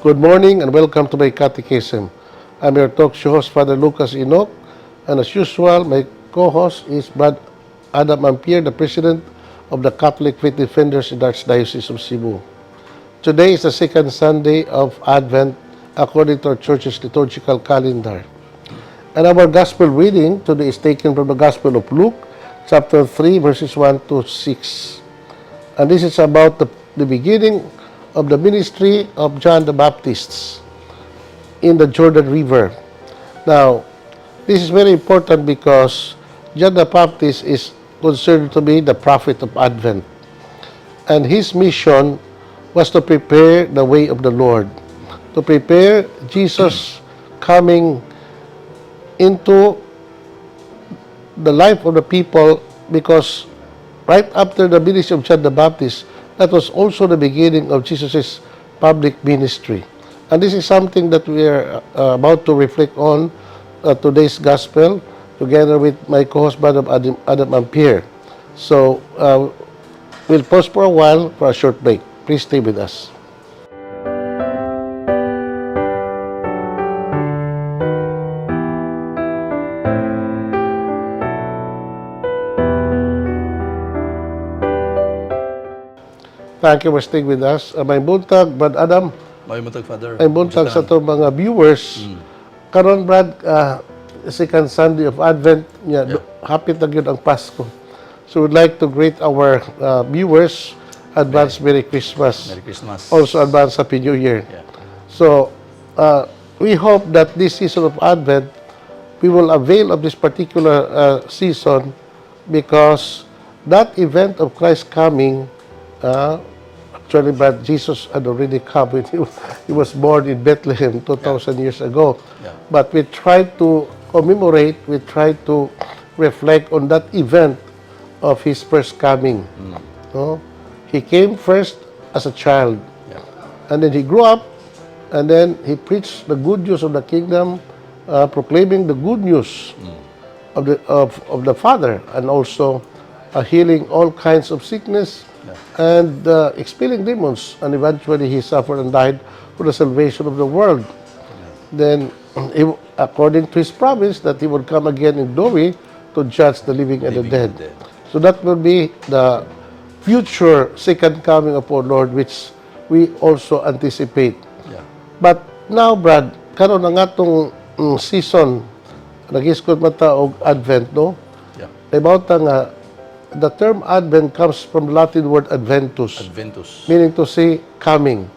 Good morning and welcome to My Catechism. I'm your talk show host, Father Lucas Inoc, and as usual, my co-host is Brad Adam Ampier, the President of the Catholic Faith Defenders in the Archdiocese of Cebu. Today is the second Sunday of Advent according to our Church's liturgical calendar. And our Gospel reading today is taken from the Gospel of Luke, chapter 3, verses 1 to 6. And this is about the beginning of the ministry of John the Baptist in the Jordan River. Now, this is very important because John the Baptist is considered to be the prophet of Advent. And his mission was to prepare the way of the Lord, to prepare Jesus coming into the life of the people, because right after the ministry of John the Baptist, that was also the beginning of Jesus' public ministry. And this is something that we are about to reflect on today's gospel together with my co-host, Brother Adam Ampier. So we'll pause for a while for a short break. Please stay with us. Thank you for staying with us. May buntag, Brad Adam. May buntag, Father. May buntag sa itong mga viewers. Karon, Brad, second Sunday of Advent, hapit na yun ang Pasko. So we'd like to greet our viewers, advance Merry Christmas. Merry Christmas. Also advance Happy New Year. Yeah. So we hope that this season of Advent, we will avail of this particular season, because that event of Christ coming, actually, but Jesus had already come when he was born in Bethlehem 2,000 years ago. Yeah. But we try to commemorate, we try to reflect on that event of his first coming. No? He came first as a child, and then he grew up, and then he preached the good news of the kingdom, proclaiming the good news of the Father, and also healing all kinds of sickness, and expelling demons, and eventually he suffered and died for the salvation of the world. Then, according to his promise, that he would come again in glory to judge the living and the dead. So that will be the future second coming of our Lord, which we also anticipate. But now, Brad, karon na nga itong season, nag-iskot mata og Advent, no? About nga, the term Advent comes from the Latin word adventus, meaning to say coming.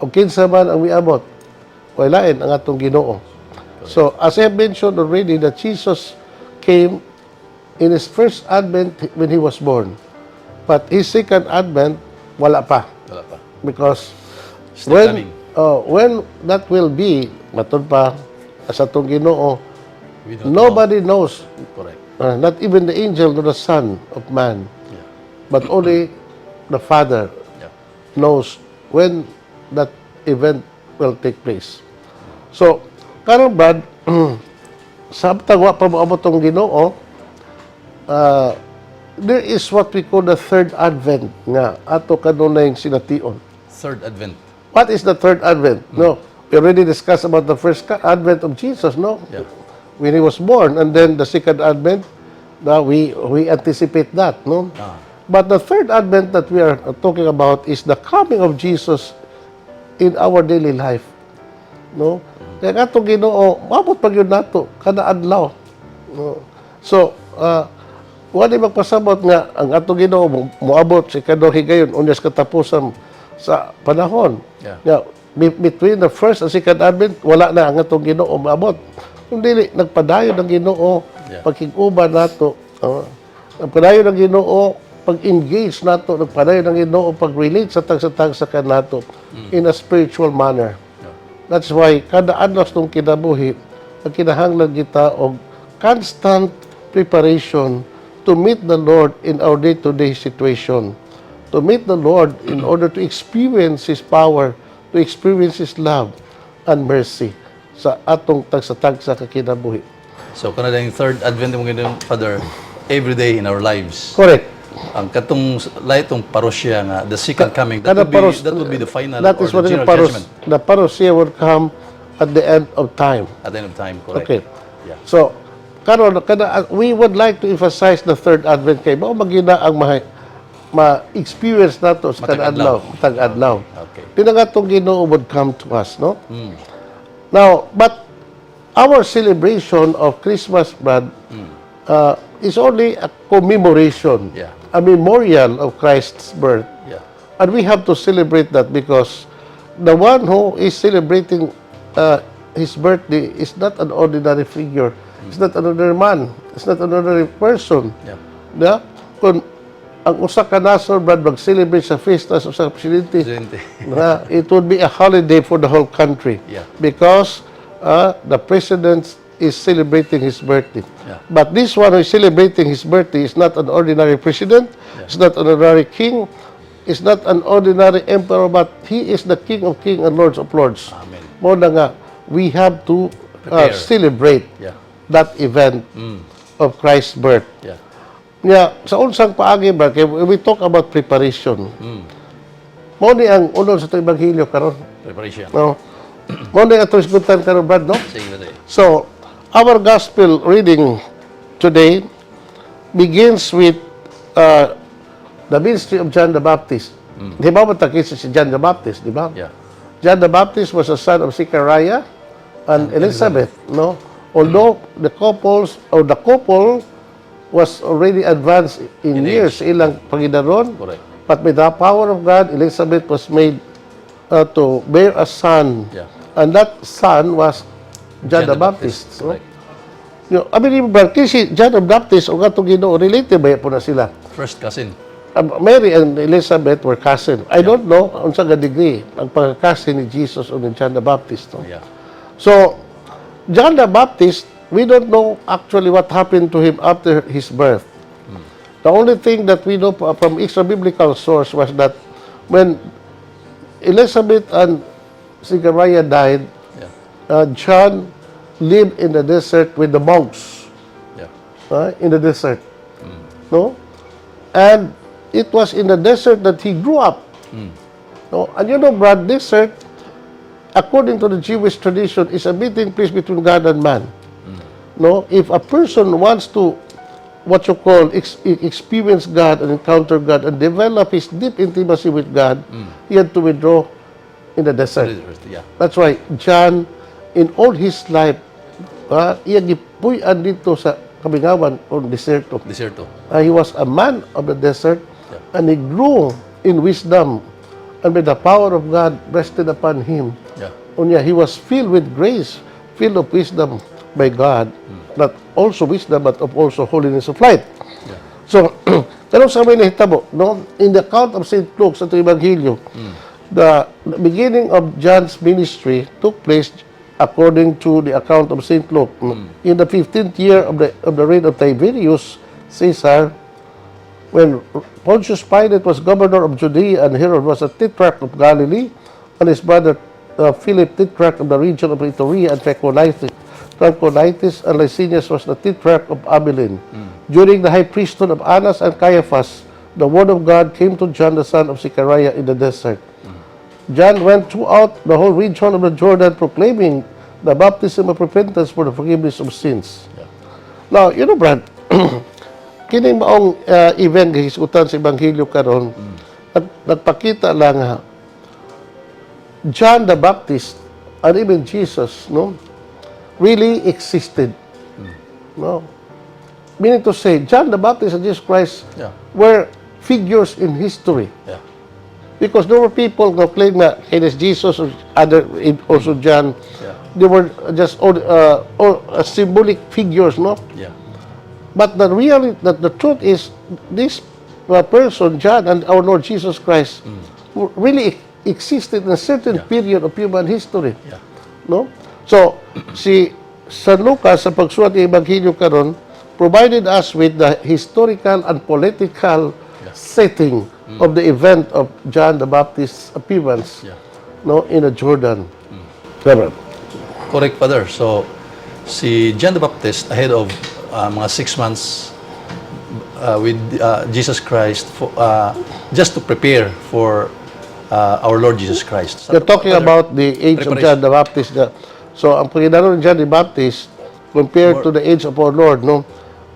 O kinsa man ang miabot, walain ang atong Ginoo. So, as I have mentioned already, that Jesus came in his first Advent when he was born. But his second Advent, wala pa. Because when that will be, matod pa, as atong Ginoo, nobody knows. Correct. Not even the angel nor the Son of Man, but only the Father knows when that event will take place. So, karon, Brad, samtang wa pa moabot ang Ginoo, there is what we call the third Advent nga ato kanunay sination. Third Advent. What is the third Advent? No, we already discussed about the first Advent of Jesus, no? When he was born, and then the second Advent, now we anticipate that, no? But the third Advent that we are talking about is the coming of Jesus in our daily life, no? Kaya atong Ginoo, maabot pag yun nato kada adlaw, no? So, wala magpasabot nga ang atong Ginoo moabot si kadto higayon unyas katapusan sa panahon. Between the first and second Advent, wala na ang atong Ginoo maabot. Kung dili, nagpadayon ng Ginoo, pagkiguban nato, nagpadayon ng Ginoo, pag-engage nato, nagpadayon ng Ginoo, pag-relate sa tagsa-tagsa ka nato in a spiritual manner. That's why, kada adlaw itong kinabuhi, ang kinahanglan kita og constant preparation to meet the Lord in our day-to-day situation, to meet the Lord in order to experience His power, to experience His love and mercy sa atong tagsa-tagsa ka kinabuhi. So, kana yung third Advent mo ganun, Father, every day in our lives. Correct. ang katong itong parosya nga the second coming Kada that would be the final That or is the what the general judgment the parousia will come at the end of time. at the end of time, correct? Okay. Yeah. So, karon we would like to emphasize the third advent kay mao magina ang ma-experience nato sa Matag kadadlaw, adlaw. matag adlaw. Okay. Pinangatong Ginoo would come to us, no? Mm. Now, but our celebration of Christmas, Brad, is only a commemoration, Yeah. a memorial of Christ's birth. Yeah. And we have to celebrate that because the one who is celebrating his birthday is not an ordinary figure. It's not another man. It's not another person. Yeah. Yeah? Kung ang usa ka nasod, Brad, mag-celebrate sa fiesta sa usa ka presidente, Presidente. it would be a holiday for the whole country. Yeah. Because the president is celebrating his birthday. Yeah. But this one who is celebrating his birthday is not an ordinary president, it's not an ordinary king, it's not an ordinary emperor, but he is the King of Kings and Lords of Lords. Amen. Mo na nga, we have to Prepare. celebrate Yeah. that event of Christ's birth. Yeah. Nga, sa unsang paagi, Brad, kay we talk about preparation. Mo ni ang unod sa itong Ebanghelyo karon. Preparation. No? Mo ni ang isgutan karon, Brad, no? Sige na tayo. So, our gospel reading today begins with the ministry of John the Baptist. Di ba matakit si John the Baptist, di ba? Yeah. John the Baptist was a son of Zechariah and Elizabeth, no? Although the couple was already advanced in years sa ilang panginaron, Correct. but with the power of God, Elizabeth was made to bear a son. Yeah. And that son was John the Baptist. No? Correct. I mean, kasi John the Baptist o katong Ginoo related ba po na sila? First cousin. Mary and Elizabeth were cousin. I don't know unsa nga degree ang pagka-cousin ni Jesus o ni John the Baptist. No? Yeah. So, John the Baptist, we don't know actually what happened to him after his birth. The only thing that we know from extra-biblical source was that when Elizabeth and Zechariah died, Yeah. John lived in the desert with the monks Yeah. in the desert. No? And it was in the desert that he grew up. No? And you know, Brad, desert, according to the Jewish tradition, is a meeting place between God and man. No? If a person wants to, what you call, experience God and encounter God and develop his deep intimacy with God, he had to withdraw in the desert. Yeah. That's why John, in all his life, iya gipuy-an dito sa kabingawan o deserto. Deserto. He was a man of the desert, and he grew in wisdom, and with the power of God rested upon him. Yeah. Unya, he was filled with grace, filled of wisdom by God, not also wisdom, but of also holiness of life. Yeah. So, kanong sa may nahitabo, no? In the account of St. Luke sa itong Ebanghelyo, the beginning of John's ministry took place according to the account of St. Luke. In the 15th year of the reign of Tiberius Caesar, when Pontius Pilate was governor of Judea and Herod was a tetrarch of Galilee, and his brother Philip, tetrarch of the region of Iturea and Trachonitis, and Lysanias was the tetrarch of Abilene. During the high priesthood of Annas and Caiaphas, the word of God came to John the son of Zechariah in the desert. John went throughout the whole region of the Jordan proclaiming the baptism of repentance for the forgiveness of sins. Yeah. Now, you know, Brad, kining maong event nga hisgutan sa Ebanghelyo karon, nagpakita lang nga John the Baptist and even Jesus, no, really existed. No? Meaning to say, John the Baptist and Jesus Christ Yeah. were figures in history. Yeah. Because there were people who claimed that it is Jesus or also John. Yeah. They were just symbolic figures, no? Yeah. But the truth is, this person, John, and our Lord Jesus Christ, really existed in a certain period of human history. Yeah. No? So, si San Lucas, sa pagsulat ng Ebanghelyo karon, provided us with the historical and political setting of the event of John the Baptist's appearance, no, in the Jordan. Reverend. Correct, Father. So, si John the Baptist, ahead of mga 6 months with Jesus Christ for, just to prepare for our Lord Jesus Christ. You're talking Father, about the age of John preparation. the Baptist. So, ang Panginoon ni John the Baptist, compared to the age of our Lord, no,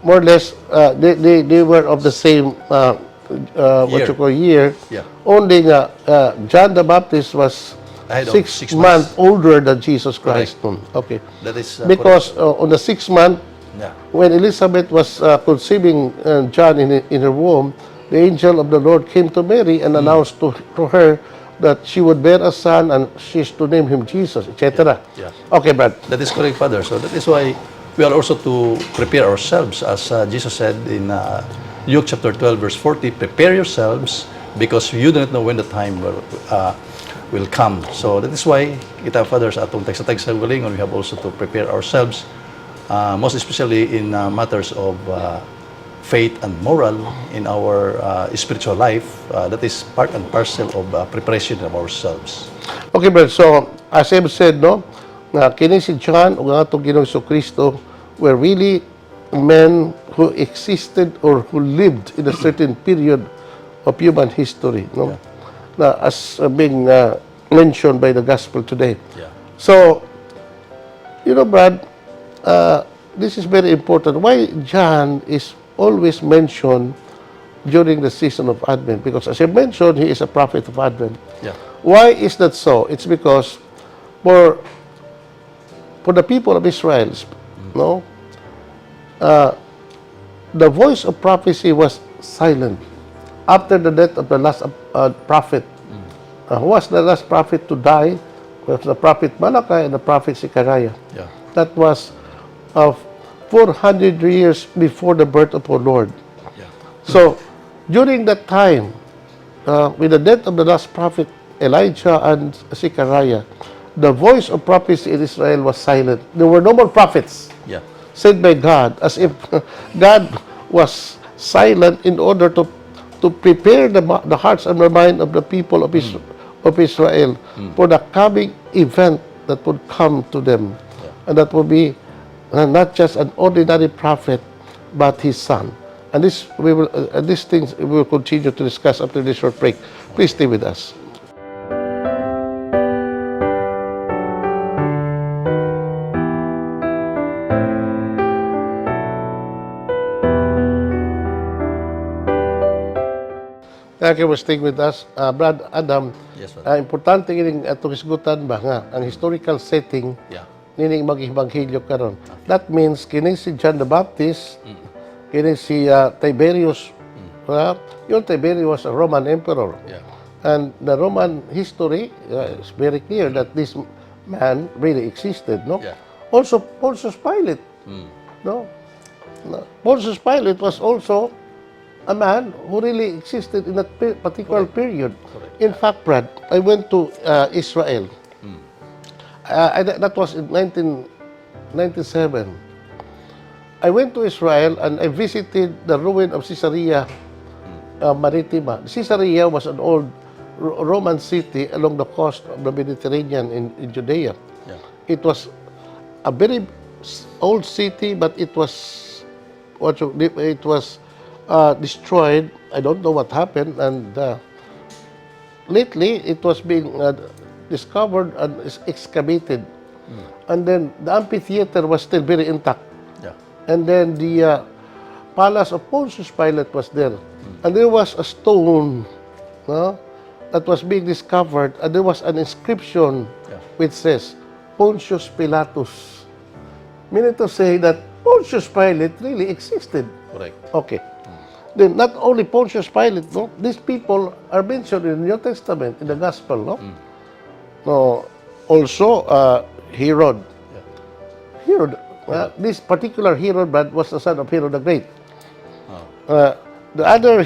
more or less, they were of the same, what Year. you call year. Yeah. Only nga, John the Baptist was Ahead of 6 6 months months. older than Jesus Christ. Okay. That is Because on the 6th month, yeah. when Elizabeth was conceiving John in her womb, the angel of the Lord came to Mary and announced to her that she would bear a son and she's to name him Jesus, etc. Yeah. Okay, Brad. That is correct, Father. So that is why we are also to prepare ourselves, as Jesus said in Luke chapter 12, verse 40, prepare yourselves because you do not know when the time will come. So that is why kita, Father, sa atong sa galingon, we have also to prepare ourselves, most especially in matters of faith and moral in our spiritual life. That is part and parcel of preparation of ourselves. Okay, Brad. So, as I've said, no, nga kini si John ug ang atong Ginoong Kristo were really men who existed or who lived in a certain period of human history, no? Na as being mentioned by the gospel today. Yeah. So, you know, Brad, this is very important. Why John is always mentioned during the season of Advent? Because as I mentioned, he is a prophet of Advent. Yeah. Why is that so? It's because for the people of Israel, no, the voice of prophecy was silent after the death of the last prophet. Who was the last prophet to die? Was the prophet Malachi and the prophet Zechariah. Yeah. That was 400 years before the birth of our Lord. Yeah. So, during that time, with the death of the last prophet Elijah and Zechariah, the voice of prophecy in Israel was silent. There were no more prophets Yeah. sent by God, as if God was silent in order to prepare the hearts and the mind of the people of Israel for the coming event that would come to them. And that would be not just an ordinary prophet, but his son. And these things we will continue to discuss after this short break. Please stay with us. Thank you for staying with us. Brad Adam, Yes, Father. importante kining atong hisgutan ba nga ang historical setting Yeah. nining mag-ebanghelyo karon. That means kini si John the Baptist, kini si Tiberius. Yung Tiberius was a Roman emperor. Yeah. And the Roman history is very clear that this man really existed, no? Yeah. Also, Pontius Pilate, no? Pontius Pilate was also a man who really existed in that particular period. Correct. In fact, Brad, I went to Israel. That was in 1997. I went to Israel and I visited the ruin of Caesarea Maritima. Caesarea was an old Roman city along the coast of the Mediterranean in Judea. Yeah. It was a very old city, but it was destroyed. I don't know what happened, and lately it was being discovered and excavated. And then the amphitheater was still very intact. Yeah. And then the palace of Pontius Pilate was there. And there was a stone, no, that was being discovered, and there was an inscription which says, Pontius Pilatus. Meaning to say that Pontius Pilate really existed. Correct. Okay. Then not only Pontius Pilate, no, these people are mentioned in the New Testament, in the Gospel, no? No, also Herod. Herod. This particular Herod was the son of Herod the Great. The other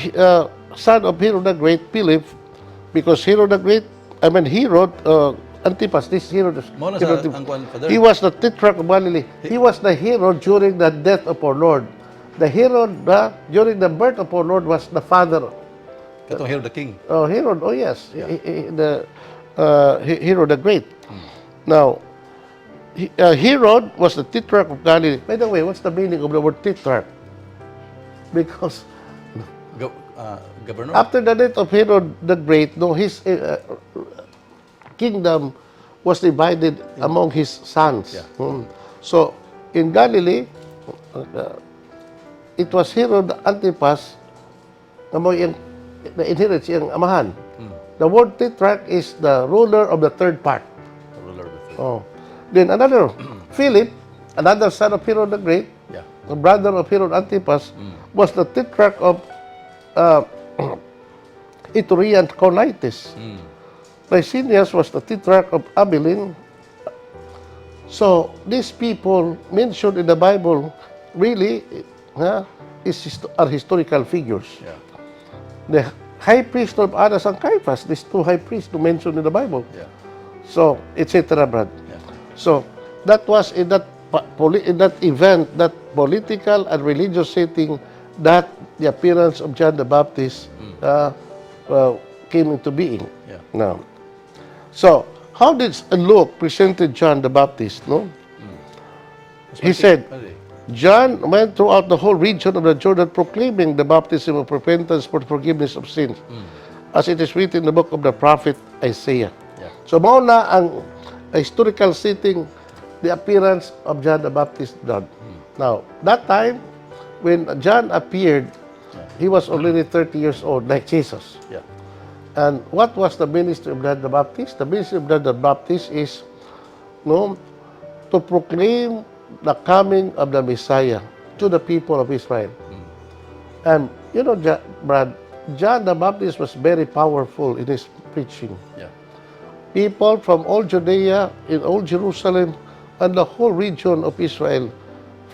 son of Herod the Great, Philip, because Herod the Great, Herod Antipas, this Herod, Muna sa angkwan, Father. he was the tetrarch of Galilee. He was the Herod during the death of our Lord. The Herod during the birth of our Lord was the father. Katong Herod the King. Herod, yes, Herod the Great. Now, Herod was the tetrarch of Galilee. By the way, what's the meaning of the word tetrarch? Because Governor? After the death of Herod the Great, no, his kingdom was divided among his sons. Yeah. So, in Galilee, it was Herod Antipas na mo yung na-inherit siyang amahan. The word tetrarch is the ruler of the third part. Ruler of the third. Oh. Then another, Philip, another son of Herod the Great, Yeah. the brother of Herod Antipas, was the tetrarch of Iturea and Cornitis. Licinius was the tetrarch of Abilene. So, these people mentioned in the Bible really are historical figures. Yeah. The high priest of Annas and Caiaphas, these two high priests mentioned in the Bible. Yeah. So, etc., Brad. Yeah. So, that was in that event, that political and religious setting, that the appearance of John the Baptist came into being. Yeah. Now, so how did Luke presented John the Baptist? No, he said, John went throughout the whole region of the Jordan proclaiming the baptism of repentance for the forgiveness of sins, as it is written in the book of the prophet Isaiah. Yeah. So, mauna ang historical setting, the appearance of John the Baptist done. Now, that time, when John appeared, he was already 30 years old, like Jesus. Yeah. And what was the ministry of John the Baptist? The ministry of John the Baptist is to proclaim the coming of the Messiah to the people of Israel. And, you know, Brad, John the Baptist was very powerful in his preaching. Yeah. People from all Judea, in all Jerusalem, and the whole region of Israel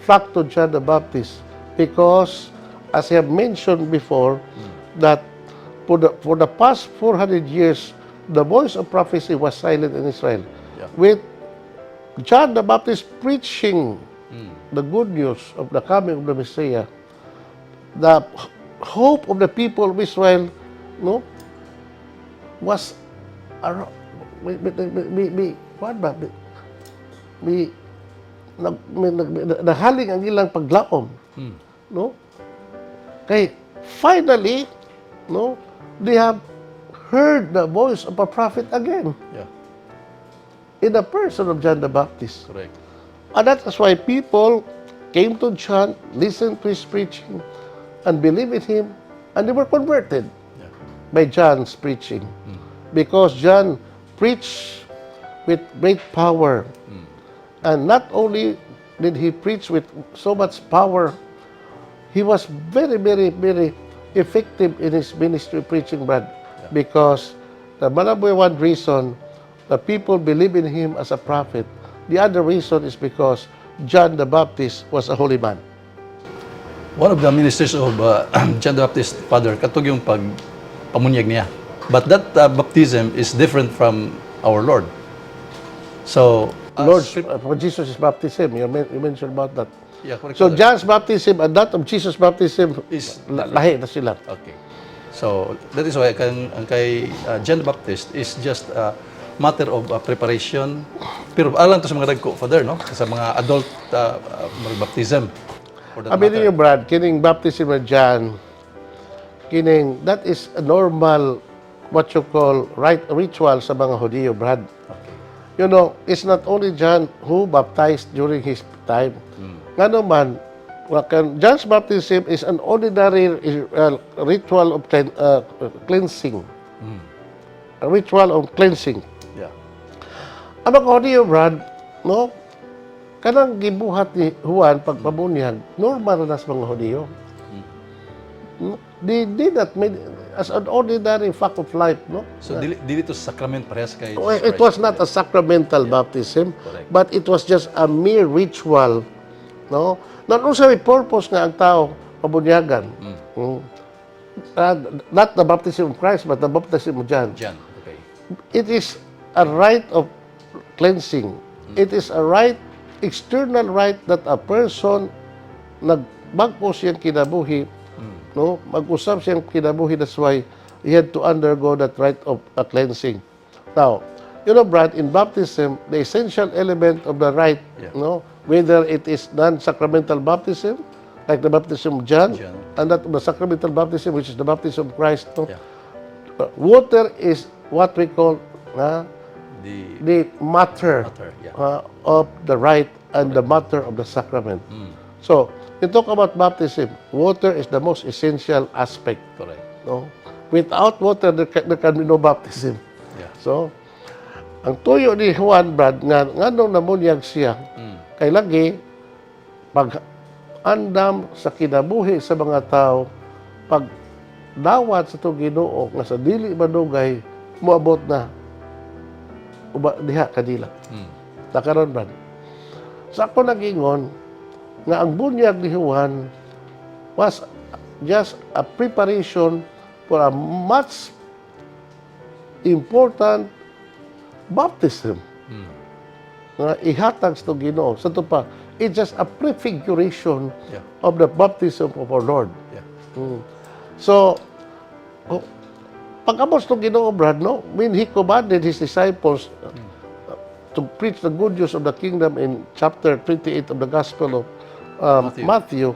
flocked to John the Baptist because, as I have mentioned before, that for the past 400 years, the voice of prophecy was silent in Israel. Yeah. With John the Baptist preaching the good news of the coming of the Messiah, the hope of the people of Israel, was nahaling ang ilang paglaom. No? Kay finally, they have heard the voice of a prophet again. Yeah. In the person of John the Baptist. Correct. And that is why people came to John, listened to his preaching, and believed in him, and they were converted by John's preaching. Because John preached with great power. And not only did he preach with so much power, he was very, very, very effective in his ministry preaching, Brad. Because the number one reason the people believe in him as a prophet, the other reason is because John the Baptist was a holy man. One of the ministers of John the Baptist, Father, katog yung pamunyag niya. But that baptism is different from our Lord. So, For Jesus' baptism, you mentioned about that. yeah, correct. So Father. John's baptism and that of Jesus' baptism, Is lahi na sila. Okay. So, that is why ang kay John the Baptist is just a matter of preparation. Pero alam to sa mga dagko, Father, no? Sa mga adult baptism. For that Aminin matter. niyo, Brad, kining baptism of John, that is a normal, what you call, ritual sa mga Hudiyo, Brad. Okay. You know, it's not only John who baptized during his time. Nga naman, John's baptism is an ordinary ritual of cleansing. A ritual of cleansing. Yeah. Ang mga Hudiyo, Brad, kanang gibuhat ni Juan pagpabunyag, normal na sa mga Hudiyo. They did that as an ordinary fact of life, no? So, dili to sacrament parehas kay Well, Jesus it was Christ. not a sacramental baptism, Correct. but it was just a mere ritual, no? Not also may purpose nga ang tao pabunyagan. Not the baptism of Christ, but the baptism of John. John, okay. It is a rite of cleansing. It is a rite, external rite that a person nagbagpo siyang kinabuhi, mag-usap siyang kinabuhi, that's why he had to undergo that rite of cleansing. Now, you know, Brad, in baptism, the essential element of the rite, whether it is non-sacramental baptism, like the baptism of John, and that of the sacramental baptism, which is the baptism of Christ. No? Yeah. Water is what we call The the matter, matter, yeah. of the rite and the matter of the sacrament. So, you talk about baptism, water is the most essential aspect. Correct. No? Without water, there can be no baptism. Yeah. So, ang tuyo ni Juan, Brad, nga nung namunyag siya, kay lagi, pag andam sa kinabuhi sa mga tao, pag dawat sa itong Ginoo nga sa dili madugay, moabot na diha kanila. Nakaroon, Brad. Sa ako nag-ingon, nga ang bunyag ni Juan was just a preparation for a much important baptism. Nga ihatag sa Ginoo. Sa ito pa, it's just a prefiguration of the baptism of our Lord. Yeah. So, pag-abot ng Ginoo, Brad, no? When He commanded His disciples to preach the good news of the kingdom in chapter 28 of the Gospel of Matthew,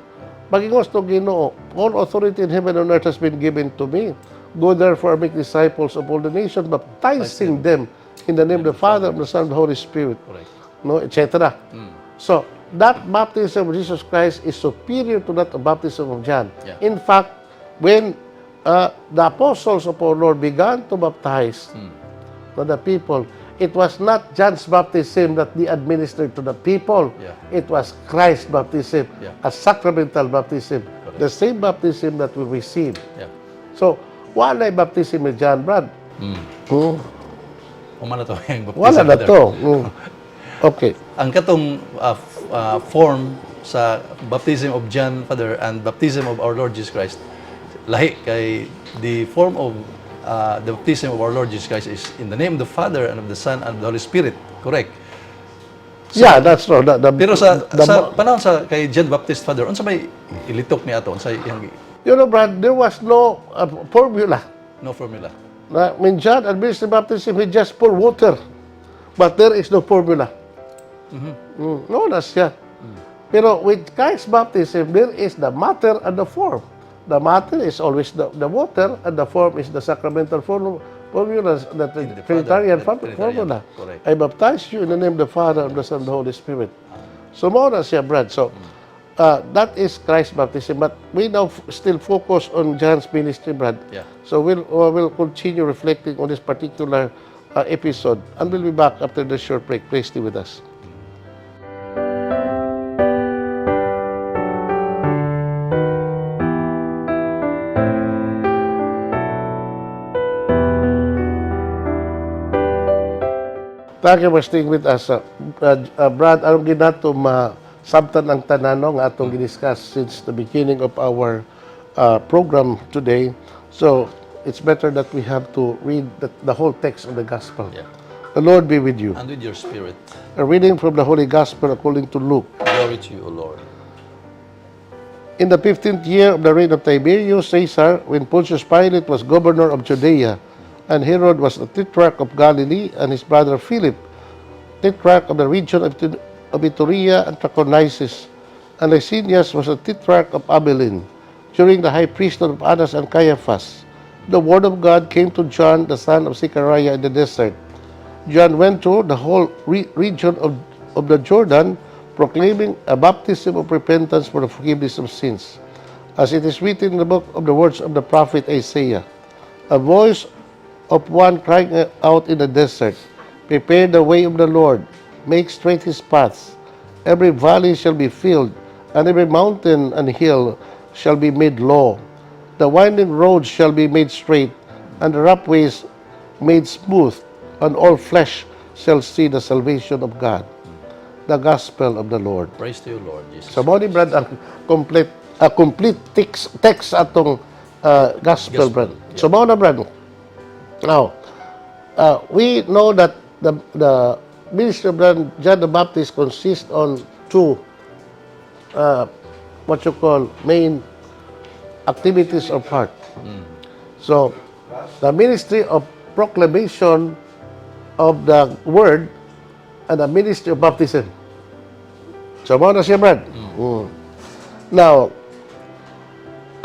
pag-ingos ng Ginoo, all authority in heaven and earth has been given to me. Go therefore make disciples of all the nations, baptizing them in the name of the Father, of the Son, and the Holy Spirit, Correct. no, etc. So, that baptism of Jesus Christ is superior to that of baptism of John. Yeah. In fact, when the apostles of our Lord began to baptize the people, it was not John's baptism that they administered to the people. Yeah. It was Christ's baptism, Yeah. a sacramental baptism, Correct. the same baptism that we receive. Yeah. So, wala yung baptism ni John, Brad. Umana to yung baptism. Wala na Father. to. Okay. Ang katong form sa baptism of John, Father, and baptism of our Lord Jesus Christ, lahi kay the form of the baptism of our Lord Jesus Christ is in the name of the Father and of the Son and of the Holy Spirit. Correct. Yeah, that's true. Pero sa panahon sa kay John Baptist, Father, unsa may ilitok ni ato? Unsa yung You know, Brad, there was no formula. no formula? When John administered baptism, he just poured water. But there is no formula. No, that's yeah. Pero with Christ's baptism, there is the matter and the form. The matter is always the water, and the form is the sacramental formula, the Trinitarian formula. Correct. I baptize you in the name of the Father, of the Son, and the Holy Spirit. So, more na siya, Brad. So, that is Christ's baptism. But we now still focus on John's ministry, Brad. Yeah. So, we'll continue reflecting on this particular episode. And we'll be back after the short break. Please stay with us. Thank you for staying with us. Brad, anong ginato masabtan ang tananong atong gidiscuss since the beginning of our program today. So, it's better that we have to read the whole text of the Gospel. Yeah. The Lord be with you. And with your spirit. A reading from the Holy Gospel according to Luke. Glory to you, O Lord. In the 15th year of the reign of Tiberius Caesar, when Pontius Pilate was governor of Judea, and Herod was the tetrarch of Galilee, and his brother Philip, tetrarch of the region of Iturea and Trachonitis, and Lysanias was the tetrarch of Abilene, during the high priesthood of Annas and Caiaphas. The word of God came to John, the son of Zechariah, in the desert. John went through the whole region of the Jordan, proclaiming a baptism of repentance for the forgiveness of sins. As it is written in the book of the words of the prophet Isaiah, a voice of one crying out in the desert, prepare the way of the Lord, make straight his paths. Every valley shall be filled, and every mountain and hill shall be made low. The winding roads shall be made straight, and the rough ways made smooth, and all flesh shall see the salvation of God. The Gospel of the Lord. Praise to you, Lord Jesus. So, mo ni Brad, ang complete text atong Gospel, Brad. So, mo na, Brad. Now, we know that the ministry of John the Baptist consists on two, what you call, main activities of heart. So, the ministry of proclamation of the word and the ministry of baptism. So, mo na siya, Brad. Now,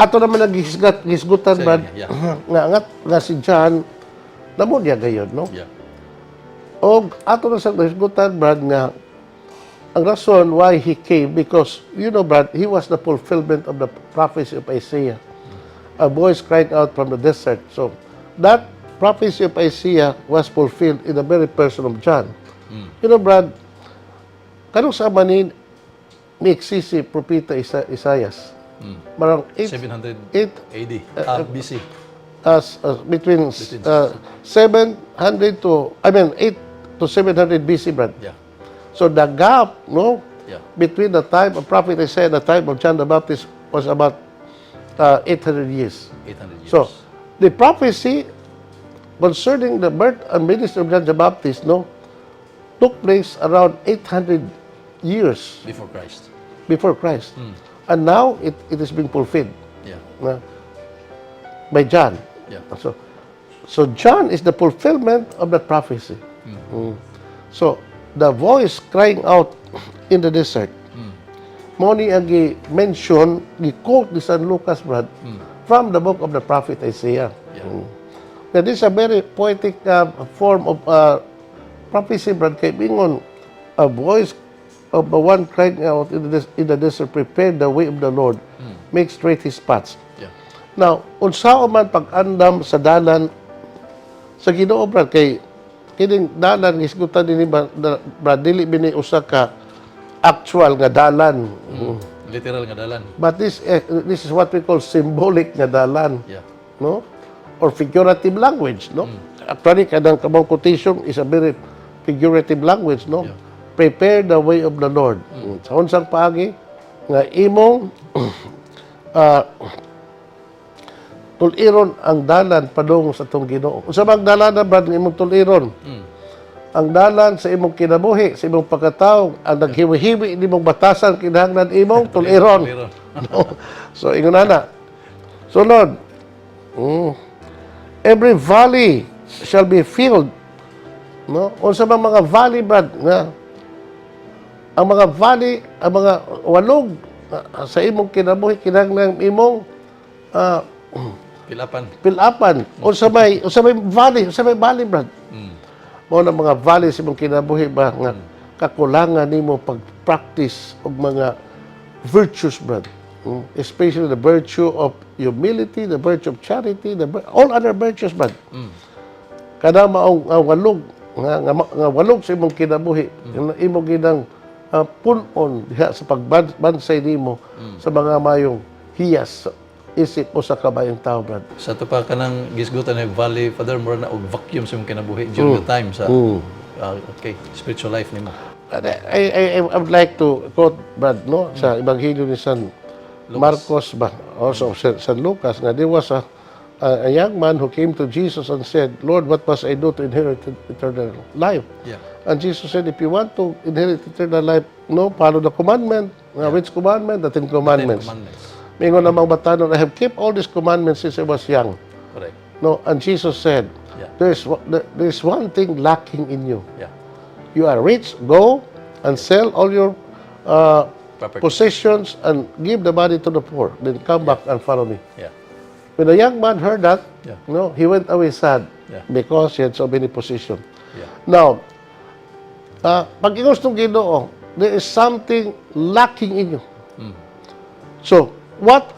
ato naman naghisgutan, Sige, Brad, yeah. nga si John, namo niya gayon, no? Yeah. O ato na sa naghisgutan, Brad, nga ang rason why he came, because, you know, Brad, he was the fulfillment of the prophecy of Isaiah. A voice cried out from the desert. So, that prophecy of Isaiah was fulfilled in the very person of John. You know, Brad, kanong sa manin, may eksisi propita Isaias. Marang 700 8 AD, BC. between 700 to, 8 to 700 BC, Brad. Yeah. So the gap, no, Yeah. between the time of prophet Isaiah and the time of John the Baptist was about 800 years. 800 years. So the prophecy concerning the birth and ministry of John the Baptist, no, took place around 800 years before Christ. before Christ, and now it is being fulfilled Yeah. by John. Yeah. So John is the fulfillment of that prophecy. So the voice crying out in the desert. Mo ni ang mention, gi-quote ni San Lucas, Brad, from the book of the prophet Isaiah. Yeah. Now, this is a very poetic form of prophecy, Brad, kay bingon, a voice of the one crying out in the desert, prepare the way of the Lord, make straight his paths. Yeah. Now, unsao man pag-andam sa dalan sa Ginoo, Brad, kay kining dalan isgutan dinhi, Brad, dili bini usa ka actual nga dalan. Literal nga dalan. But this is what we call symbolic nga dalan, Yeah. no? Or figurative language, no? Actually, kadang kabang quotation is a very figurative language, no? Yeah. Prepare the way of the Lord. Sa unsang paagi nga imong tuliron ang dalan padung sa tong Ginoo. Unsa bang dalan na, Brad, nga imong tuliron? Ang dalan sa imong kinabuhi, sa imong pagkatao, ang naghiwi-hiwi nimong batasan kinahanglan imong tuliron. Tuliron. No? So ingon na. Sunod. Every valley shall be filled. No? Unsa bang mga valley, Brad, nga ang mga valley, ang mga walog sa imong kinabuhi kinahanglan imong pilapan. Unsa may valley, Brad? Mao na mga valley sa imong kinabuhi ba nga kakulangan nimo pag-practice og mga virtues, Brad. Especially the virtue of humility, the virtue of charity, all other virtues, Brad. Kada maong walog nga walog sa imong kinabuhi, imong ginang punon diha sa pagbansay nimo sa mga mayong hiyas isip mo sa kabayang tao, Brad. Sa to pa kanang gisgutan ng valley, Father, more na og vacuum sa imong kinabuhi during the time sa okay, spiritual life nimo. I would like to quote, Brad, no, sa Ebanghelyo ni San Marcos ba, also San Lucas, nga there was a young man who came to Jesus and said, Lord, what must I do to inherit eternal life? Yeah. And Jesus said, if you want to inherit eternal life, no, follow the commandment. Which commandment? The Ten Commandments. Mingon namang batanon, I have kept all these commandments since I was young. Correct. No, and Jesus said, Yeah. there's one thing lacking in you. Yeah. You are rich, go and sell all your Property. possessions and give the money to the poor. Then come back and follow me. Yeah. When the young man heard that, Yeah. no, he went away sad Yeah. because he had so many possessions. Yeah. Now, pag ingos ng Ginoo, there is something lacking in you. So, what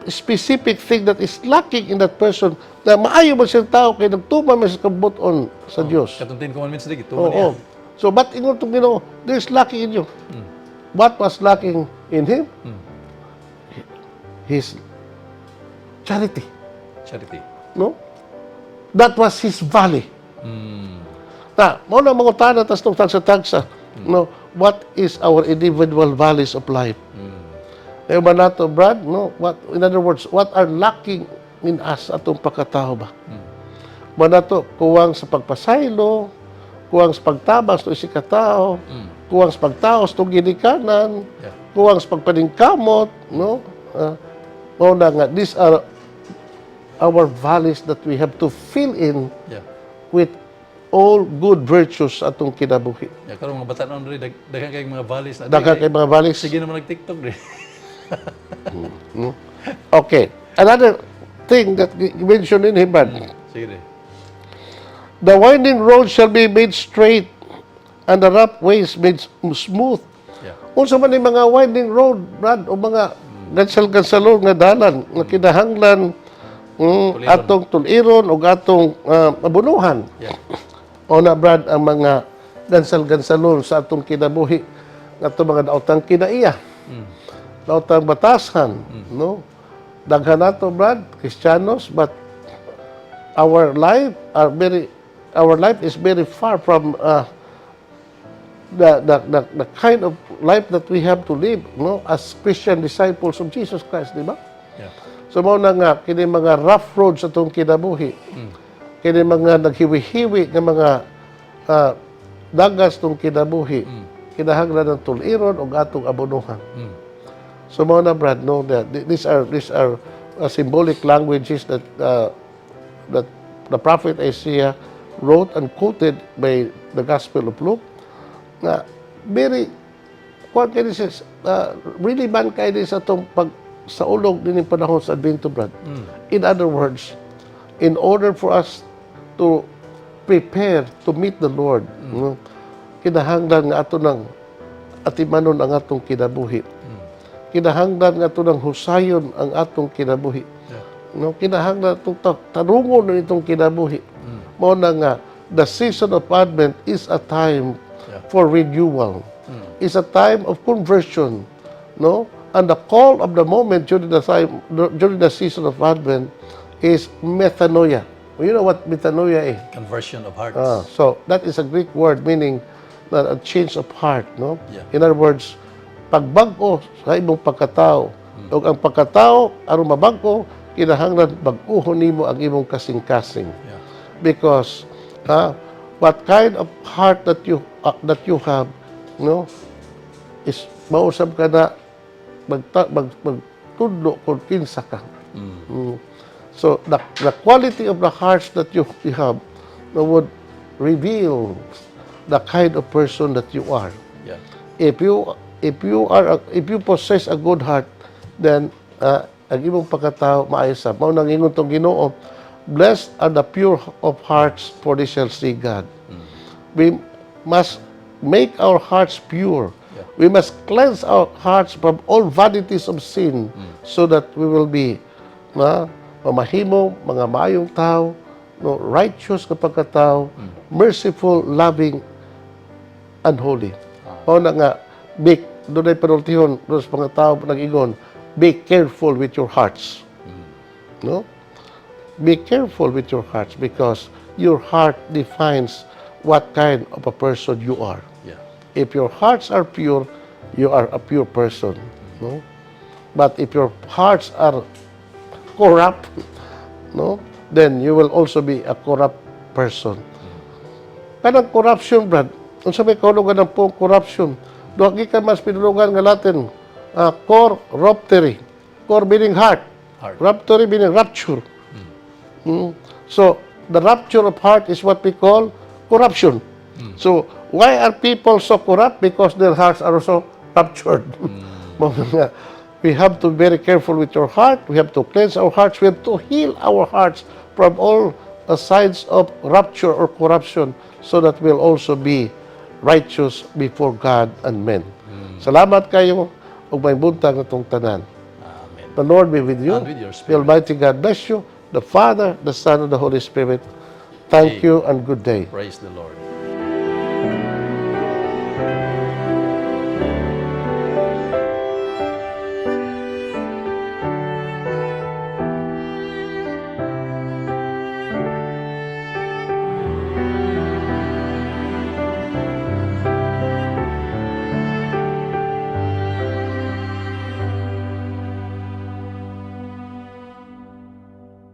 specific thing that is lacking in that person na maayo ba siyang tao kay nagtuman man sa kabuton sa Dios? Katong 10 commandments digi Oo. tuman niya. So, but ingon itong Ginoo, there is lacking in you. What was lacking in him? His charity. Charity. No? That was his valley. Na, mo na mga tana tas nung tagsa-tagsa. No, what is our individual valleys of life? Kaya ba nato, Brad? No, in other words, what are lacking in us atong pagkatao ba? Ba nato, kuwang sa pagpasaylo, kuwang sa pagtabas to isi katao, kuwang sa pagtaos to ginikanan, kuwang sa pagpaningkamot, no? Mo na nga, these are our valleys that we have to fill in with all good virtues atong kinabuhi. Ya karon mga bata-on rin daghang kay mga valleys na. Daghang kay mga valleys. Sige naman nag-TikTok rin. Okay. Another thing that you mentioned in him, Brad. Sige. The winding road shall be made straight, and the rough ways made smooth. Yeah. Unsa man yung mga winding road, Brad, o mga gansal-gansalon nga dalan, nga kinahanglan atong tuliron o atong abunuhan. Yeah. O na, Brad, ang mga gansal-gansalon sa atong kinabuhi, nga itong mga daotang kinaiya, daotang batasan, no? Daghan nato, Brad, Kristiyanos, but our life is very far from the kind of life that we have to live, no, as Christian disciples of Jesus Christ, di ba? Yeah. So mao na nga kini mga rough roads sa atong kinabuhi. Kini mga naghiwi-hiwi nga mga dagas tong kinabuhi. Kinahanglan ng tuliron ug atong abunuhan. So mao na, Brad, no, that these are symbolic languages that that the prophet Isaiah wrote and quoted by the Gospel of Luke. Na very really man kay sa atong sa ulog din panahon sa Advento, Brad. In other words, in order for us to prepare to meet the Lord, no, kinahanglan nga ato ng atimanon ang atong kinabuhi. Kinahanglan nga ato ng husayon ang atong kinabuhi. No, kinahanglan itong tarungon na itong kinabuhi. Mao na nga, the season of Advent is a time for renewal. It's a time of conversion, no? And the call of the moment during the season of Advent is metanoia. You know what metanoia is? Conversion of hearts. So that is a Greek word meaning a change of heart, no? Yeah. In other words, pagbag-o sa imong pagkatao. O ang pagkatao aron mabag-o, kinahanglan bag-ohon nimo ang imong kasing-kasing. Yeah. Because what kind of heart that you have, no, is mausap ka na magtudlo kung kinsa ka. So the quality of the hearts that you have would reveal the kind of person that you are. Yeah. If you possess a good heart, then ang imong pagkatao maayos. Mao nang ingon tong Ginoo, blessed are the pure of hearts, for they shall see God. We must make our hearts pure. Yeah. We must cleanse our hearts from all vanities of sin, so that we will be mamahimo, mga maayong tao, no, righteous na pagkatao, merciful, loving, and holy. Mao na nga, doon ay penultihon, doon sa mga tao nag-ingon, be careful with your hearts. No? Be careful with your hearts, because your heart defines what kind of a person you are. Yeah. If your hearts are pure, you are a pure person. No? But if your hearts are corrupt, no, then you will also be a corrupt person. Kanang corruption, Brad, kung sa may kahulugan ng pong corruption, doon ka mas pinulugan nga Latin, corruptere. Cor meaning heart. Rapture meaning rapture. So, the rapture of heart is what we call corruption. So, why are people so corrupt? Because their hearts are also ruptured. We have to be very careful with your heart. We have to cleanse our hearts. We have to heal our hearts from all sides of rupture or corruption, so that we'll also be righteous before God and men. Salamat kayo ug may buntag natong tanan. Amen. The Lord be with you. And with your The spirit. Almighty God bless you. The Father, the Son, and the Holy Spirit. Thank you and good day. Praise the Lord.